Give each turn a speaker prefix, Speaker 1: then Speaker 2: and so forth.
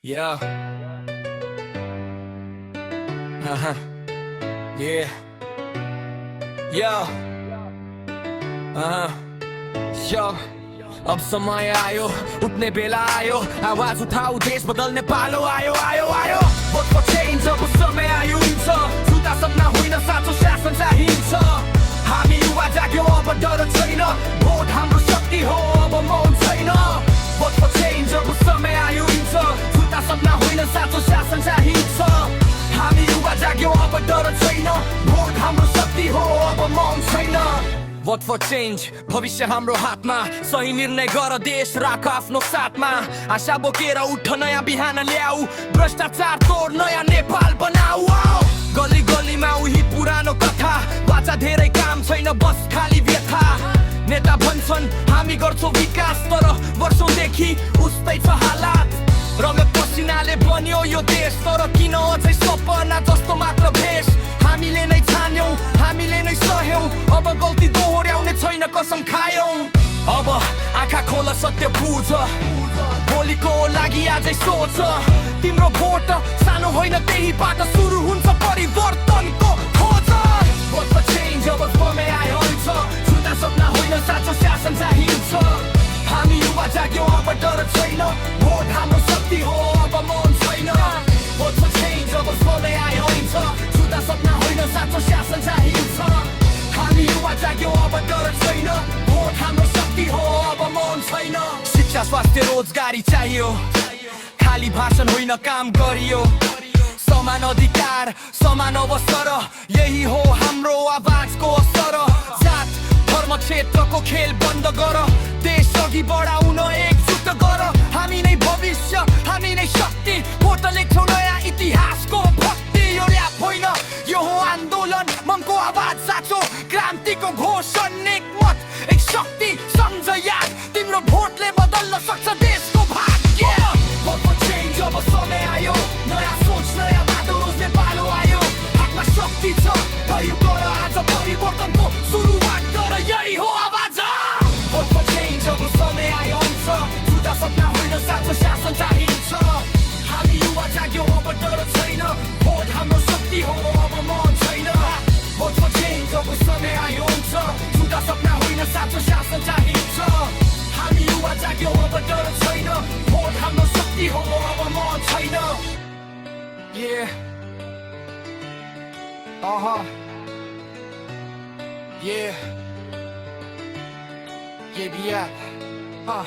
Speaker 1: Yeah. Yeah. Yo. Yo. अब समय आयो, उठ्ने बेला आयो, आवाज उठाऊ, देश बदल्ने पालो आयो आयो आयो। Vote for change, अब समय आयो हुन्छ, झुटा सपना होइन साँचो शासन चाहिन्छ। हामी युवा जाग्यो, अब डर छैन, भोट हाम्रो शक्ति हो, अब मौन छैन। Vote for change, अब समय आयो हुन्छ, झुटा सपना होइन साँचो शासन चाहिन्छ। हामी युवा जाग्यो, अब डर छैन, भोट हाम्रो शक्ति हो, अब मौन छैन। Vote for change, भविष्य हाम्रो हातमा, सही निर्णय गर, देश राख आफ्नो साथमा। आशा बोकेर उठ, नयाँ बिहान ल्याऊ, भ्रष्टाचार तोड, नयाँ नेपाल बनाऊ। गली गलीमा उही पुरानो कथा, बाचा धेरै काम छैन, बस खाली व्यथा। नेता भन्छन् हामी गर्छौं विकास, तर वर्षौंदेखि उस्तै छ हालात। रगत पसिनाले बन्यो यो देश, तर किन अझै सपना जस्तो मात्र भेष। हामीले नै छान्यौं, हामीले नै सह्यौं, अब गल्ती दोहोर्याउने छैन, कसम खायौं। अब आँखा खोल, सत्य बुझ, भोलिको लागि आजै सोच। तिम्रो भोट सानो होइन, त्यहीबाट सुरु हुन्छ परिवर्तनको खोज। Vote for change, अब समय आयो हुन्छ, झुटा सपना होइन साँचो शासन चाहिन्छ। हामी युवा जाग्यौं, अब डर छैन, भोट हाम्रो शक्ति हो, अब मौन छैन। Vote for change, अब समय आयो हुन्छ, झुटा सपना होइन साँचो शासन चाहिन्छ। हामी युवा जाग्यौं, अब डर छैन, भोट हाम्रो शक्ति हो, अब मौन छैन। शिक्षा, स्वास्थ्य, रोजगारी चाहियो, खाली भाषण होइन काम गरियो। समान अधिकार, समान अवसर, यही हो हाम्रो आवाजको असर। जात धर्म क्षेत्रको खेल बन्द गर, देश अघि बढाउन एकजुट गर। हामी नै भविष्य, हामी नै शक्ति, भोट लेख्छौं नयाँ इतिहासको भक्ति। यो र्याप होइन, यो हो आन्दोलन, मनको आवाज साँचो क्रान्तिको घोषण। एक मत, एक शक्ति, सम्झ याद, तिम्रो भोटले बदल्न सक्छ देशको भाग्य। Vote for change, अब समय आयो, नयाँ सोच, नयाँ बाटो रोज्ने पालो आयो। हातमा शक्ति छ, प्रयोग गर आज, परिवर्तनको सुरुवात गर, यही हो आवाज। Vote for change, अब समय आयो हुन्छ, झुटा सपना होइन साँचो शासन चाहिन्छ। हामी युवा जाग्यौं, अब डर छैन, भोट हाम्रो शक्ति हो, अब मौन छैन। Vote for change, अब समय आयो हुन्छ, झुटा सपना होइन साँचो शासन चाहिन्छ। हामी युवा जाग्यौं, अब डर छैन, भोट हाम्रो शक्ति हो, अब मौन छैन। Yeah. Yeah. Yeah, yeah.